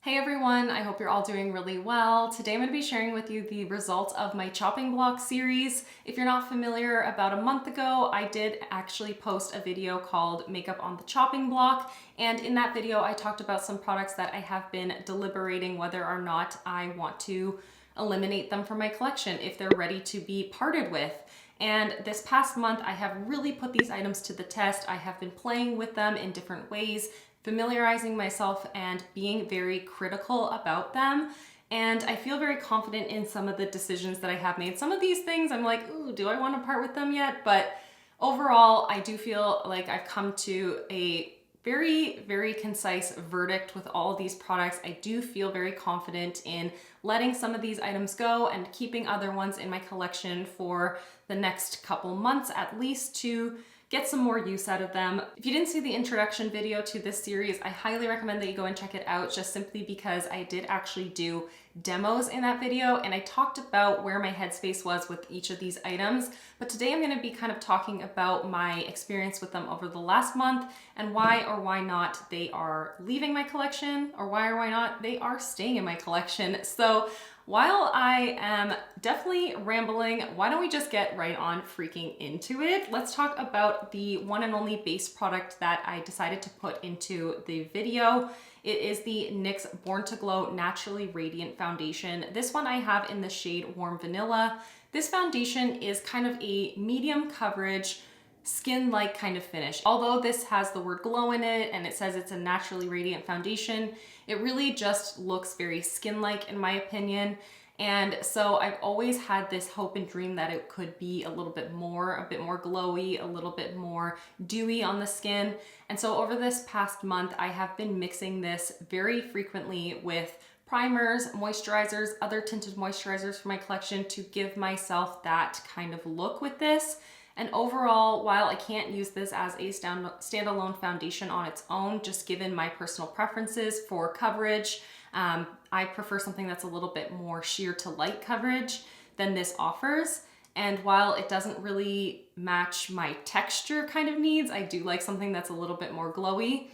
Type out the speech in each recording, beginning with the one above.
Hey everyone, I hope you're all doing really well. Today I'm going to be sharing with you the results of my chopping block series. If you're not familiar, about a month ago I did actually post a video called Makeup on the Chopping Block, and in that video I talked about some products that I have been deliberating whether or not I want to eliminate them from my collection if they're ready to be parted with. And this past month I have really put these items to the test. I have been playing with them in different ways, familiarizing myself and being very critical about them. And I feel very confident in some of the decisions that I have made. Some of these things I'm like, ooh, do I want to part with them yet? But overall, I do feel like I've come to a very concise verdict with all of these products. I do feel very confident in letting some of these items go and keeping other ones in my collection for the next couple months at least to get some more use out of them. If you didn't see the introduction video to this series, I highly recommend that you go and check it out, just simply because I did actually do demos in that video and I talked about where my headspace was with each of these items. But today I'm going to be kind of talking about my experience with them over the last month and why or why not they are leaving my collection, or why or why not they are staying in my collection. So while I am definitely rambling, why don't we just get right on freaking into it? Let's talk about the one and only base product that I decided to put into the video. It is the NYX Born to Glow Naturally Radiant Foundation. This one I have in the shade Warm Vanilla. This foundation is kind of a medium coverage, skin-like kind of finish. Although this has the word glow in it and it says it's a naturally radiant foundation, it really just looks very skin-like in my opinion. And so I've always had this hope and dream that it could be a bit more glowy, a little bit more dewy on the skin. And so over this past month, I have been mixing this very frequently with primers, moisturizers, other tinted moisturizers for my collection to give myself that kind of look with this. And overall, while I can't use this as a standalone foundation on its own, just given my personal preferences for coverage, I prefer something that's a little bit more sheer to light coverage than this offers. And while it doesn't really match my texture kind of needs, I do like something that's a little bit more glowy.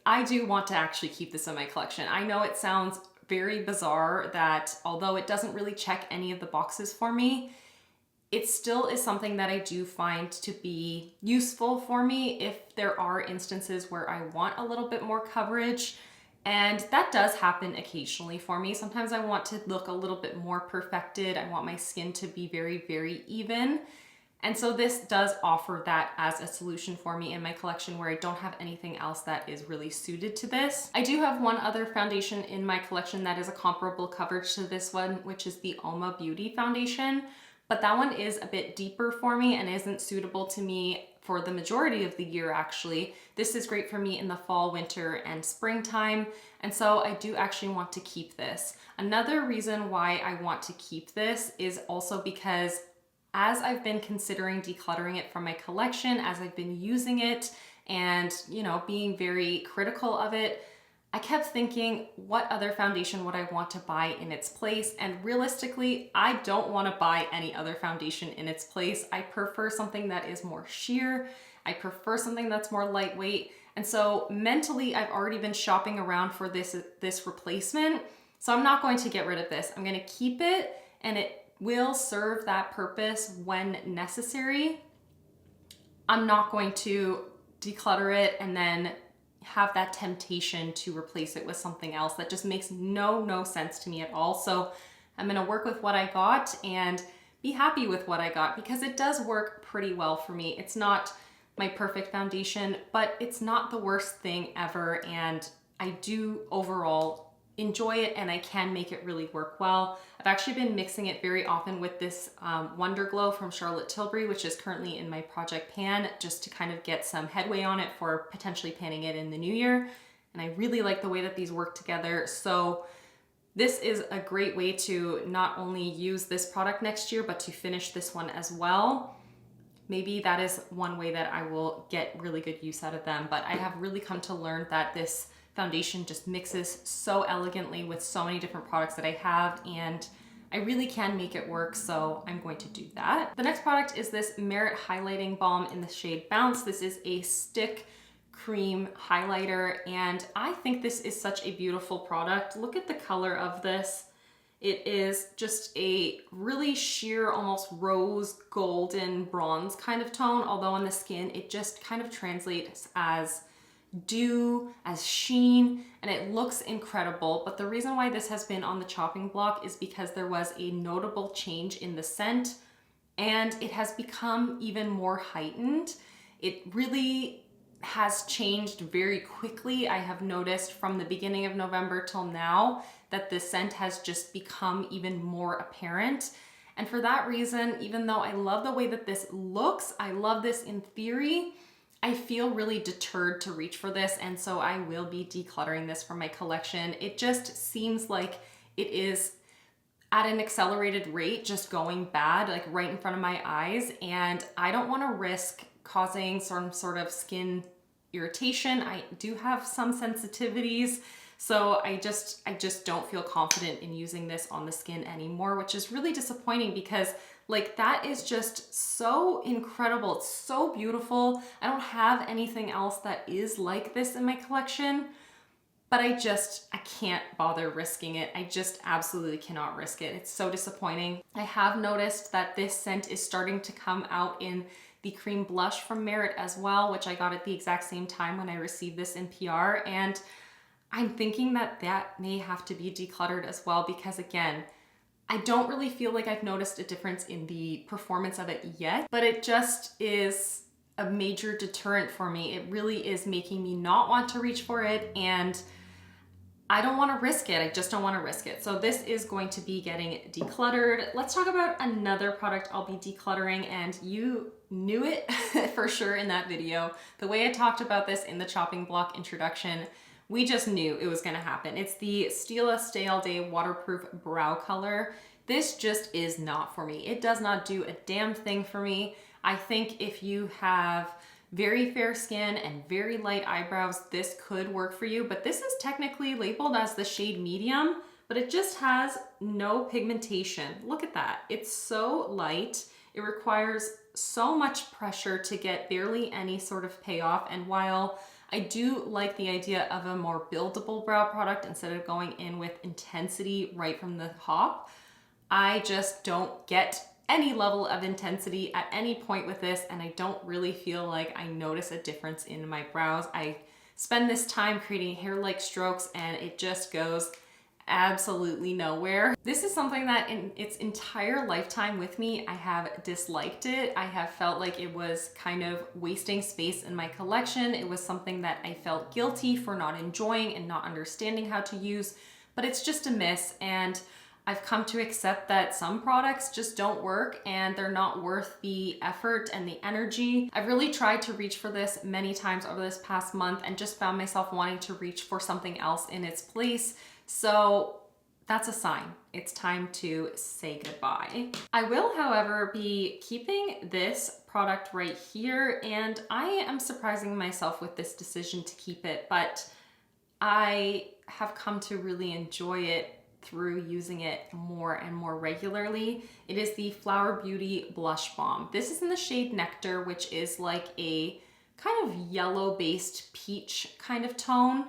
I do want to actually keep this in my collection. I know it sounds very bizarre that although it doesn't really check any of the boxes for me, it still is something that I do find to be useful for me if there are instances where I want a little bit more coverage. And that does happen occasionally for me. Sometimes I want to look a little bit more perfected. I want my skin to be very even. And so this does offer that as a solution for me in my collection where I don't have anything else that is really suited to this. I do have one other foundation in my collection that is a comparable coverage to this one, which is the Alma Beauty foundation. But that one is a bit deeper for me and isn't suitable to me for the majority of the year actually. This is great for me in the fall, winter, and springtime. And so I do actually want to keep this. Another reason why I want to keep this is also because as I've been considering decluttering it from my collection, as I've been using it and, being very critical of it, I kept thinking, what other foundation would I want to buy in its place? And realistically, I don't want to buy any other foundation in its place. I prefer something that is more sheer. I prefer something that's more lightweight. And so mentally, I've already been shopping around for this replacement. So I'm not going to get rid of this. I'm going to keep it, and it will serve that purpose when necessary. I'm not going to declutter it and then have that temptation to replace it with something else. That just makes no sense to me at all. So I'm gonna work with what I got and be happy with what I got, because it does work pretty well for me. It's not my perfect foundation, but it's not the worst thing ever. And I do overall enjoy it and I can make it really work well. I've actually been mixing it very often with this Wonder Glow from Charlotte Tilbury, which is currently in my project pan, just to kind of get some headway on it for potentially panning it in the new year. And I really like the way that these work together. So this is a great way to not only use this product next year, but to finish this one as well. Maybe that is one way that I will get really good use out of them. But I have really come to learn that this foundation just mixes so elegantly with so many different products that I have, and I really can make it work, so I'm going to do that. The next product is this Merit Highlighting Balm in the shade Bounce. This is a stick cream highlighter, and I think this is such a beautiful product. Look at the color of this. It is just a really sheer, almost rose golden bronze kind of tone, although on the skin it just kind of translates as dew, as sheen, and it looks incredible. But the reason why this has been on the chopping block is because there was a notable change in the scent, and it has become even more heightened. It really has changed very quickly. I have noticed from the beginning of November till now that the scent has just become even more apparent. And for that reason, even though I love the way that this looks, I love this in theory, I feel really deterred to reach for this, and so I will be decluttering this from my collection. It just seems like it is at an accelerated rate just going bad, like right in front of my eyes, and I don't want to risk causing some sort of skin irritation. I do have some sensitivities, so I just don't feel confident in using this on the skin anymore, which is really disappointing because like that is just so incredible. It's so beautiful. I don't have anything else that is like this in my collection, but I can't bother risking it. I just absolutely cannot risk it. It's so disappointing. I have noticed that this scent is starting to come out in the cream blush from Merit as well, which I got at the exact same time when I received this in PR. And I'm thinking that that may have to be decluttered as well, because again, I don't really feel like I've noticed a difference in the performance of it yet, but it just is a major deterrent for me. It really is making me not want to reach for it, and I don't want to risk it. I just don't want to risk it. So this is going to be getting decluttered. Let's talk about another product I'll be decluttering, and you knew it for sure in that video. The way I talked about this in the chopping block introduction, we just knew it was going to happen. It's the Stila Stay All Day Waterproof Brow Color. This just is not for me. It does not do a damn thing for me. I think if you have very fair skin and very light eyebrows, this could work for you, but this is technically labeled as the shade medium, but it just has no pigmentation. Look at that. It's so light. It requires so much pressure to get barely any sort of payoff. And while I do like the idea of a more buildable brow product instead of going in with intensity right from the hop, I just don't get any level of intensity at any point with this, and I don't really feel like I notice a difference in my brows. I spend this time creating hair-like strokes and it just goes absolutely nowhere. This is something that in its entire lifetime with me, I have disliked it. I have felt like it was kind of wasting space in my collection. It was something that I felt guilty for not enjoying and not understanding how to use, but it's just a miss, and I've come to accept that some products just don't work and they're not worth the effort and the energy. I've really tried to reach for this many times over this past month and just found myself wanting to reach for something else in its place. So that's a sign. It's time to say goodbye. I will, however, be keeping this product right here, and I am surprising myself with this decision to keep it, but I have come to really enjoy it through using it more and more regularly. It is the Flower Beauty Blush Balm. This is in the shade Nectar, which is like a kind of yellow-based peach kind of tone,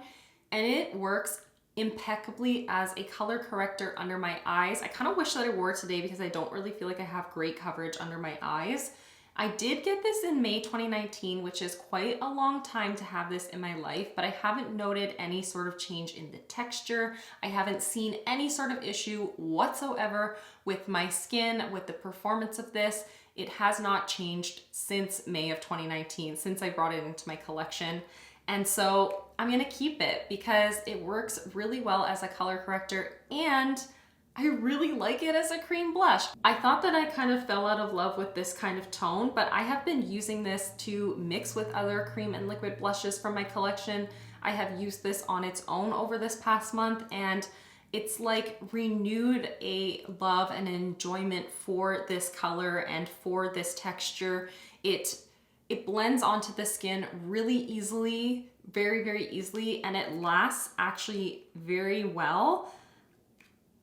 and it works impeccably as a color corrector under my eyes. I kind of wish that I wore it today because I don't really feel like I have great coverage under my eyes. I did get this in May 2019, which is quite a long time to have this in my life, but I haven't noted any sort of change in the texture. I haven't seen any sort of issue whatsoever with my skin, with the performance of this. It has not changed since May of 2019, since I brought it into my collection. And so I'm gonna keep it because it works really well as a color corrector, and I really like it as a cream blush. I thought that I kind of fell out of love with this kind of tone, but I have been using this to mix with other cream and liquid blushes from my collection. I have used this on its own over this past month, and it's like renewed a love and enjoyment for this color and for this texture. It blends onto the skin really easily, very, very easily, and it lasts actually very well.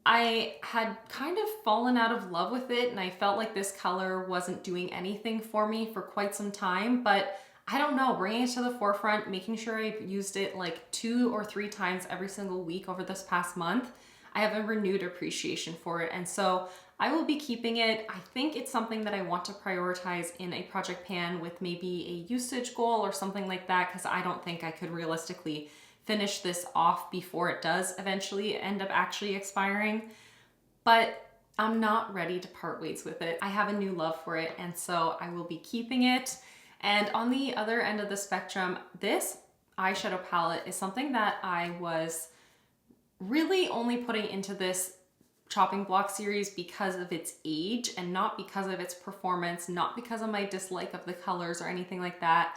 I had kind of fallen out of love with it, and I felt like this color wasn't doing anything for me for quite some time, but I don't know, bringing it to the forefront, making sure I've used it like 2 or 3 times every single week over this past month, I have a renewed appreciation for it. And so I will be keeping it. I think it's something that I want to prioritize in a project pan with maybe a usage goal or something like that, because I don't think I could realistically finish this off before it does eventually end up actually expiring. But I'm not ready to part ways with it. I have a new love for it, and so I will be keeping it. And on the other end of the spectrum, this eyeshadow palette is something that I was really only putting into this chopping block series because of its age and not because of its performance, not because of my dislike of the colors or anything like that.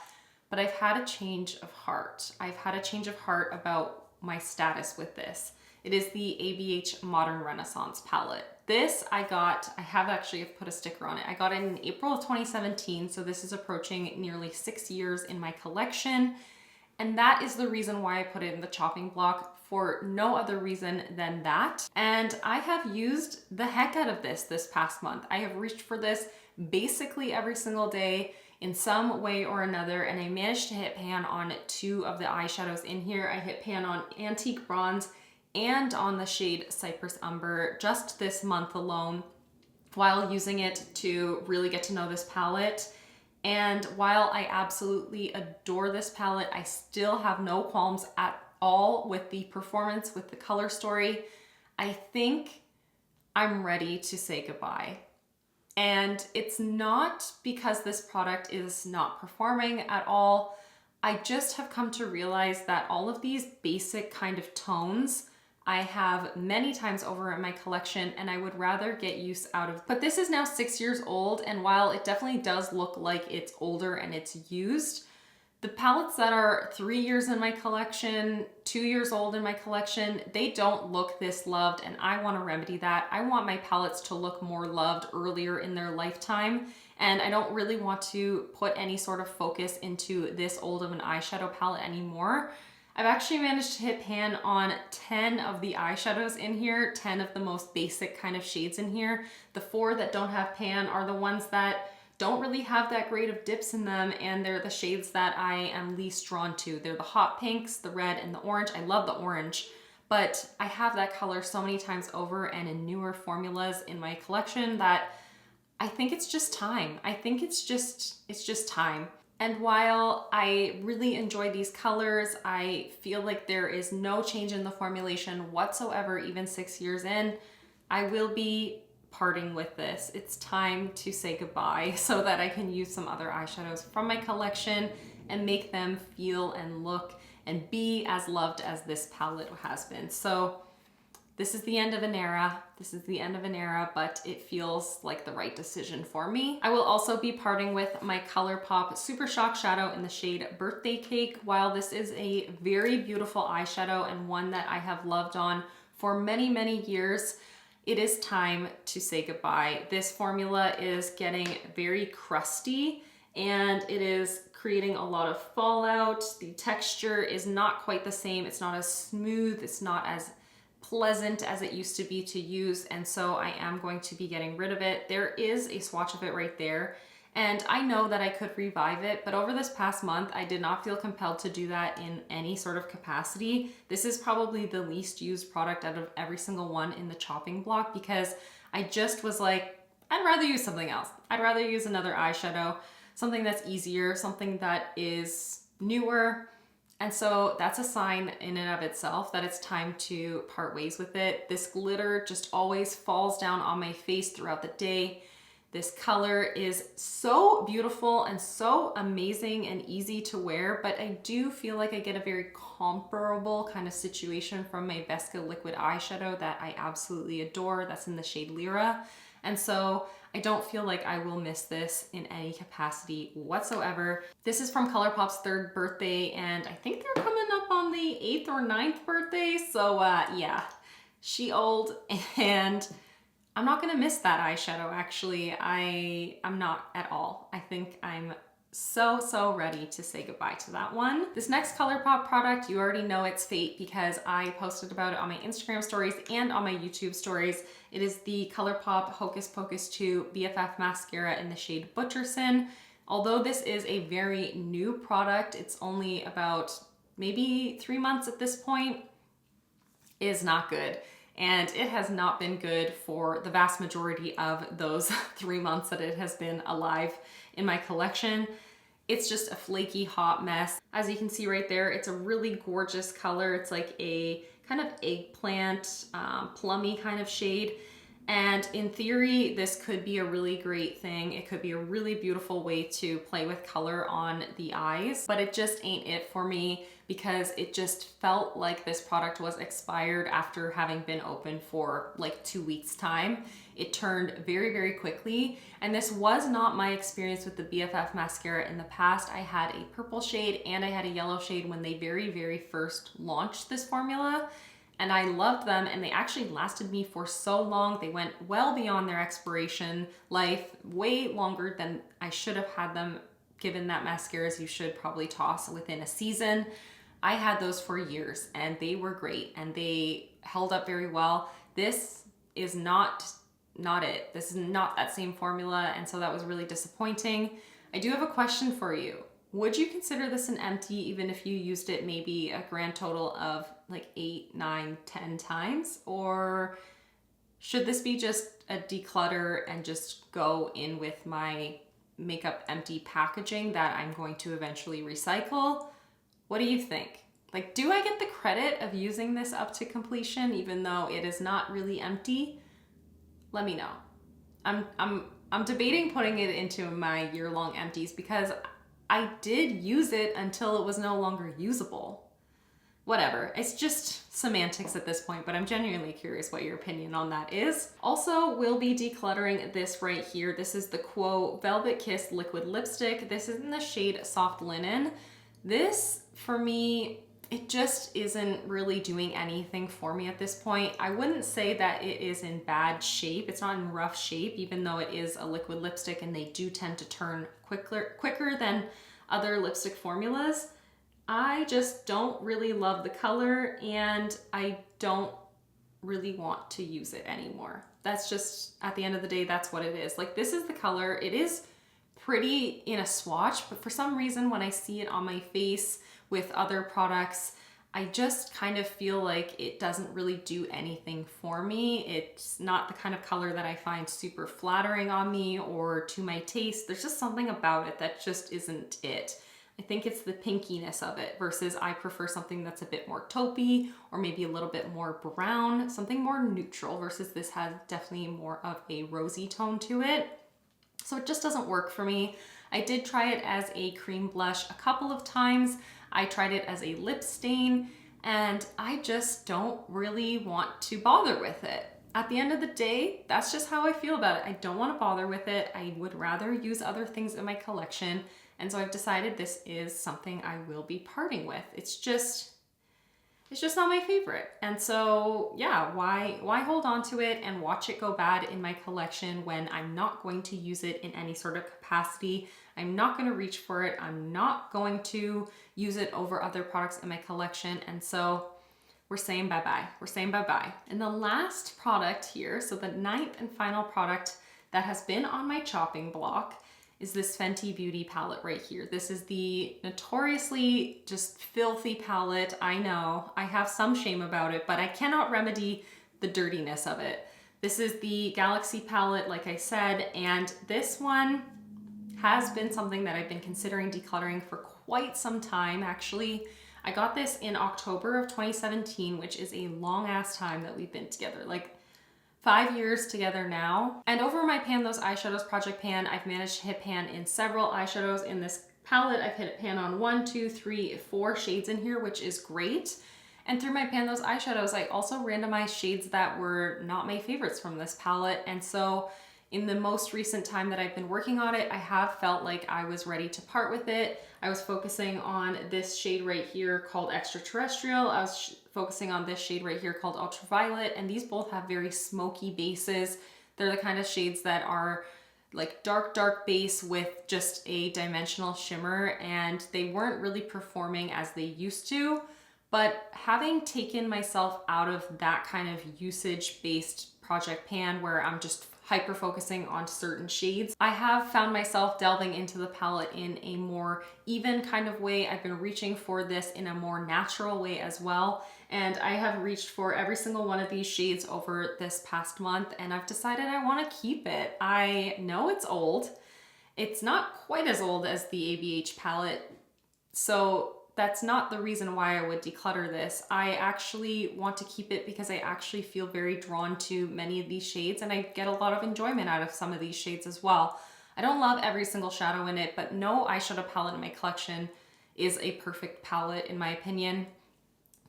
But I've had a change of heart. I've had a change of heart about my status with this. It is the ABH Modern Renaissance palette. This I have actually put a sticker on it. I got it in April of 2017, so this is approaching nearly 6 years in my collection. And that is the reason why I put it in the chopping block, for no other reason than that. And I have used the heck out of this past month. I have reached for this basically every single day in some way or another, and I managed to hit pan on 2 of the eyeshadows in here. I hit pan on Antique Bronze and on the shade Cypress Umber just this month alone, while using it to really get to know this palette. And while I absolutely adore this palette, I still have no qualms at all with the performance, with the color story. I think I'm ready to say goodbye. And it's not because this product is not performing at all. I just have come to realize that all of these basic kind of tones I have many times over in my collection, and I would rather get use out of. But this is now 6 years old, and while it definitely does look like it's older and it's used, the palettes that are 3 years in my collection, 2 years old in my collection, they don't look this loved, and I want to remedy that. I want my palettes to look more loved earlier in their lifetime, and I don't really want to put any sort of focus into this old of an eyeshadow palette anymore. I've actually managed to hit pan on 10 of the eyeshadows in here, 10 of the most basic kind of shades in here. The 4 that don't have pan are the ones that don't really have that great of dips in them, and they're the shades that I am least drawn to. They're the hot pinks, the red, and the orange. I love the orange, but I have that color so many times over and in newer formulas in my collection that I think it's just time. I think it's just time. And while I really enjoy these colors, I feel like there is no change in the formulation whatsoever, even 6 years in. I will be parting with this. It's time to say goodbye so that I can use some other eyeshadows from my collection and make them feel and look and be as loved as this palette has been. So this is the end of an era. This is the end of an era, but it feels like the right decision for me. I will also be parting with my Colourpop Super Shock Shadow in the shade Birthday Cake. While this is a very beautiful eyeshadow and one that I have loved on for many, many years, it is time to say goodbye. This formula is getting very crusty and it is creating a lot of fallout. The texture is not quite the same. It's not as smooth. It's not as pleasant as it used to be to use, and so I am going to be getting rid of it. There is a swatch of it right there, and I know that I could revive it, but over this past month I did not feel compelled to do that in any sort of capacity. This is probably the least used product out of every single one in the chopping block, because I just was like, I'd rather use something else. I'd rather use another eyeshadow, something that's easier, something that is newer. And so that's a sign in and of itself that it's time to part ways with it. This glitter just always falls down on my face throughout the day. This color is so beautiful and so amazing and easy to wear, but I do feel like I get a very comparable kind of situation from my Vesca liquid eyeshadow that I absolutely adore. That's in the shade Lyra. And so I don't feel like I will miss this in any capacity whatsoever. This is from Colourpop's 3rd birthday, and I think they're coming up on the 8th or 9th birthday. So yeah, she old, and I'm not gonna miss that eyeshadow, actually. I'm not at all. I think I'm so ready to say goodbye to that one. This next Colourpop product, you already know its fate because I posted about it on my Instagram stories and on my YouTube stories. It is the Colourpop Hocus Pocus 2 BFF mascara in the shade Butcherson. Although this is a very new product, it's only about maybe 3 months at this point, is not good. And it has not been good for the vast majority of those 3 months that it has been alive in my collection. It's just a flaky hot mess. As you can see right there, it's a really gorgeous color. It's like a kind of eggplant, plummy kind of shade. And in theory, this could be a really great thing. It could be a really beautiful way to play with color on the eyes, but it just ain't it for me because it just felt like this product was expired after having been open for like 2 weeks time. It turned very, very quickly. And this was not my experience with the BFF mascara in the past. I had a purple shade and I had a yellow shade when they very, very first launched this formula. And I loved them, and they actually lasted me for so long. They went well beyond their expiration life, way longer than I should have had them, given that mascaras you should probably toss within a season. I had those for years and they were great and they held up very well. This is not it. This is not that same formula, and so that was really disappointing. I do have a question for you. Would you consider this an empty even if you used it maybe a grand total of like 8, 9, 10 times? Or should this be just a declutter and just go in with my makeup empty packaging that I'm going to eventually recycle? What do you think? Like, do I get the credit of using this up to completion even though it is not really empty? Let me know. I'm debating putting it into my year-long empties because I did use it until it was no longer usable. Whatever, it's just semantics at this point, but I'm genuinely curious what your opinion on that is. Also, we'll be decluttering this right here. This is the Quo Velvet Kiss Liquid Lipstick. This is in the shade Soft Linen. This, for me, it just isn't really doing anything for me at this point. I wouldn't say that it is in bad shape. It's not in rough shape, even though it is a liquid lipstick and they do tend to turn quicker than other lipstick formulas. I just don't really love the color and I don't really want to use it anymore. That's just, at the end of the day, that's what it is. Like, this is the color. It is pretty in a swatch, but for some reason when I see it on my face with other products, I just kind of feel like it doesn't really do anything for me. It's not the kind of color that I find super flattering on me or to my taste. There's just something about it that just isn't it. I think it's the pinkiness of it versus I prefer something that's a bit more taupey or maybe a little bit more brown, something more neutral versus this has definitely more of a rosy tone to it. So it just doesn't work for me. I did try it as a cream blush a couple of times. I tried it as a lip stain and I just don't really want to bother with it. At the end of the day, that's just how I feel about it. I don't want to bother with it. I would rather use other things in my collection. And so I've decided this is something I will be parting with. It's just not my favorite. And so yeah, why hold on to it and watch it go bad in my collection when I'm not going to use it in any sort of capacity? I'm not going to reach for it. I'm not going to use it over other products in my collection. And so we're saying bye-bye. We're saying bye-bye. And the last product here, so the 9th and final product that has been on my chopping block, is this Fenty Beauty palette right here. This is the notoriously just filthy palette. I know, I have some shame about it, but I cannot remedy the dirtiness of it. This is the Galaxy palette, like I said, and this one has been something that I've been considering decluttering for quite some time, actually. I got this in October of 2017, which is a long ass time that we've been together, like 5 years together now. And over my Pan Those Eyeshadows project pan, I've managed to hit pan in several eyeshadows in this palette. I've hit pan on 1, 2, 3, 4 shades in here, which is great. And through my Pan Those Eyeshadows, I also randomized shades that were not my favorites from this palette. And so in the most recent time that I've been working on it, I have felt like I was ready to part with it. I was focusing on this shade right here called Extraterrestrial. I was focusing on this shade right here called Ultraviolet, and these both have very smoky bases. They're the kind of shades that are like dark base with just a dimensional shimmer, and they weren't really performing as they used to. But having taken myself out of that kind of usage-based project pan where I'm just hyper focusing on certain shades. I have found myself delving into the palette in a more even kind of way. I've been reaching for this in a more natural way as well. And I have reached for every single one of these shades over this past month, and I've decided I want to keep it. I know it's old. It's not quite as old as the ABH palette, so that's not the reason why I would declutter this. I actually want to keep it because I actually feel very drawn to many of these shades, and I get a lot of enjoyment out of some of these shades as well. I don't love every single shadow in it, but no eyeshadow palette in my collection is a perfect palette in my opinion.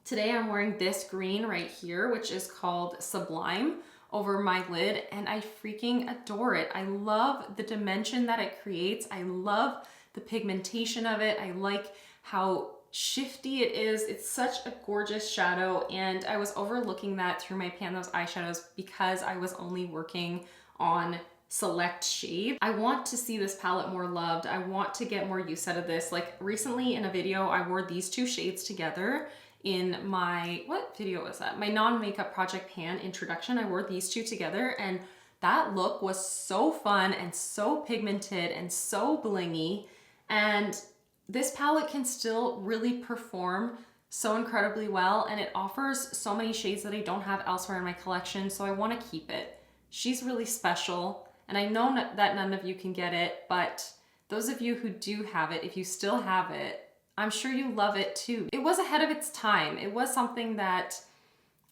Today I'm wearing this green right here, which is called Sublime, over my lid, and I freaking adore it. I love the dimension that it creates. I love the pigmentation of it. I like how shifty it is. It's such a gorgeous shadow, and I was overlooking that through my Pan Those eyeshadows because I was only working on select shades. I want to see this palette more loved. I want to get more use out of this. Like recently in a video, I wore these two shades together in my, what video was that? My non-makeup project pan introduction. I wore these two together, and that look was so fun and so pigmented and so blingy. And this palette can still really perform so incredibly well, and it offers so many shades that I don't have elsewhere in my collection, so I want to keep it. She's really special, and I know that none of you can get it, but those of you who do have it, if you still have it, I'm sure you love it too. It was ahead of its time. It was something that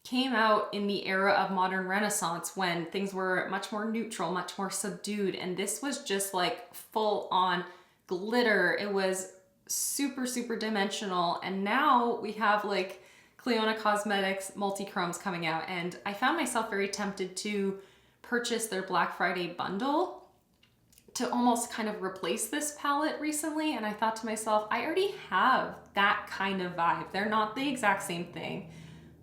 came out in the era of modern Renaissance when things were much more neutral, much more subdued, and this was just like full on glitter. It was super, super dimensional, and now we have like Clionadh Cosmetics multi-chromes coming out, and I found myself very tempted to purchase their Black Friday bundle to almost kind of replace this palette recently, and I thought to myself, I already have that kind of vibe. They're not the exact same thing,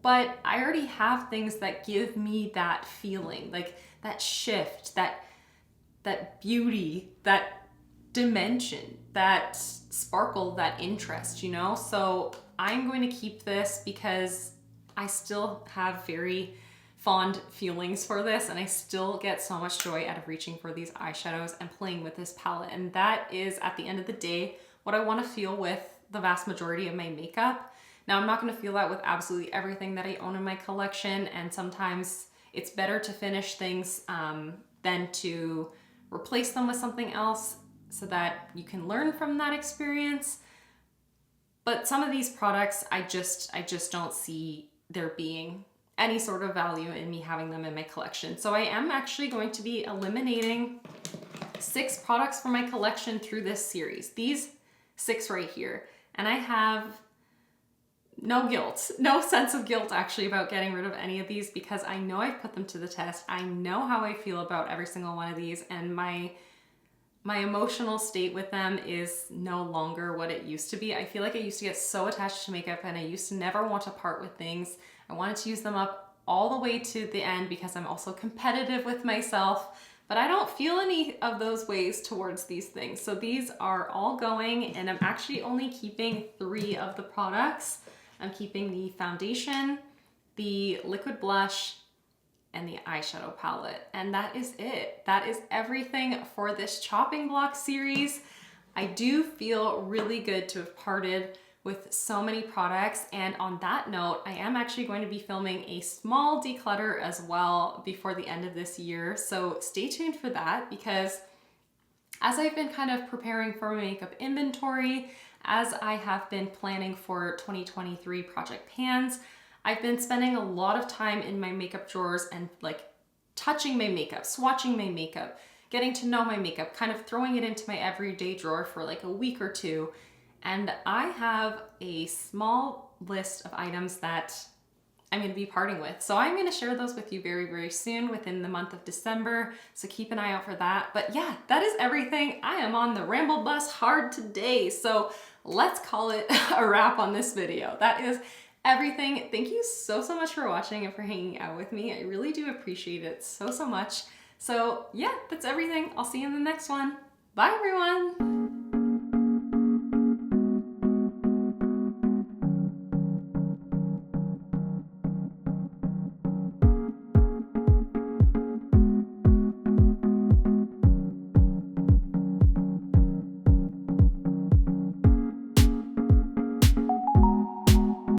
but I already have things that give me that feeling, like that shift, that beauty, that dimension, that sparkle, that interest, you know? So I'm going to keep this because I still have very fond feelings for this, and I still get so much joy out of reaching for these eyeshadows and playing with this palette. And that is, at the end of the day, what I want to feel with the vast majority of my makeup. Now, I'm not going to feel that with absolutely everything that I own in my collection, and sometimes it's better to finish things than to replace them with something else so that you can learn from that experience. But some of these products, I just don't see there being any sort of value in me having them in my collection. So I am actually going to be eliminating 6 products from my collection through this series. These 6 right here. And I have no guilt, no sense of guilt actually about getting rid of any of these because I know I've put them to the test. I know how I feel about every single one of these, and my emotional state with them is no longer what it used to be. I feel like I used to get so attached to makeup, and I used to never want to part with things. I wanted to use them up all the way to the end because I'm also competitive with myself, but I don't feel any of those ways towards these things. So these are all going, and I'm actually only keeping 3 of the products. I'm keeping the foundation, the liquid blush, and the eyeshadow palette. And that is it. That is everything for this chopping block series. I do feel really good to have parted with so many products. And on that note, I am actually going to be filming a small declutter as well before the end of this year. So stay tuned for that, because as I've been kind of preparing for my makeup inventory, as I have been planning for 2023 project pans, I've been spending a lot of time in my makeup drawers and like touching my makeup, swatching my makeup, getting to know my makeup, kind of throwing it into my everyday drawer for like a week or two. And I have a small list of items that I'm going to be parting with. So I'm going to share those with you very, very soon within the month of December. So keep an eye out for that. But yeah, that is everything. I am on the ramble bus hard today. So let's call it a wrap on this video. That is everything. Thank you so much for watching and for hanging out with me. I really do appreciate it so much. So yeah, that's everything. I'll see you in the next one. Bye everyone.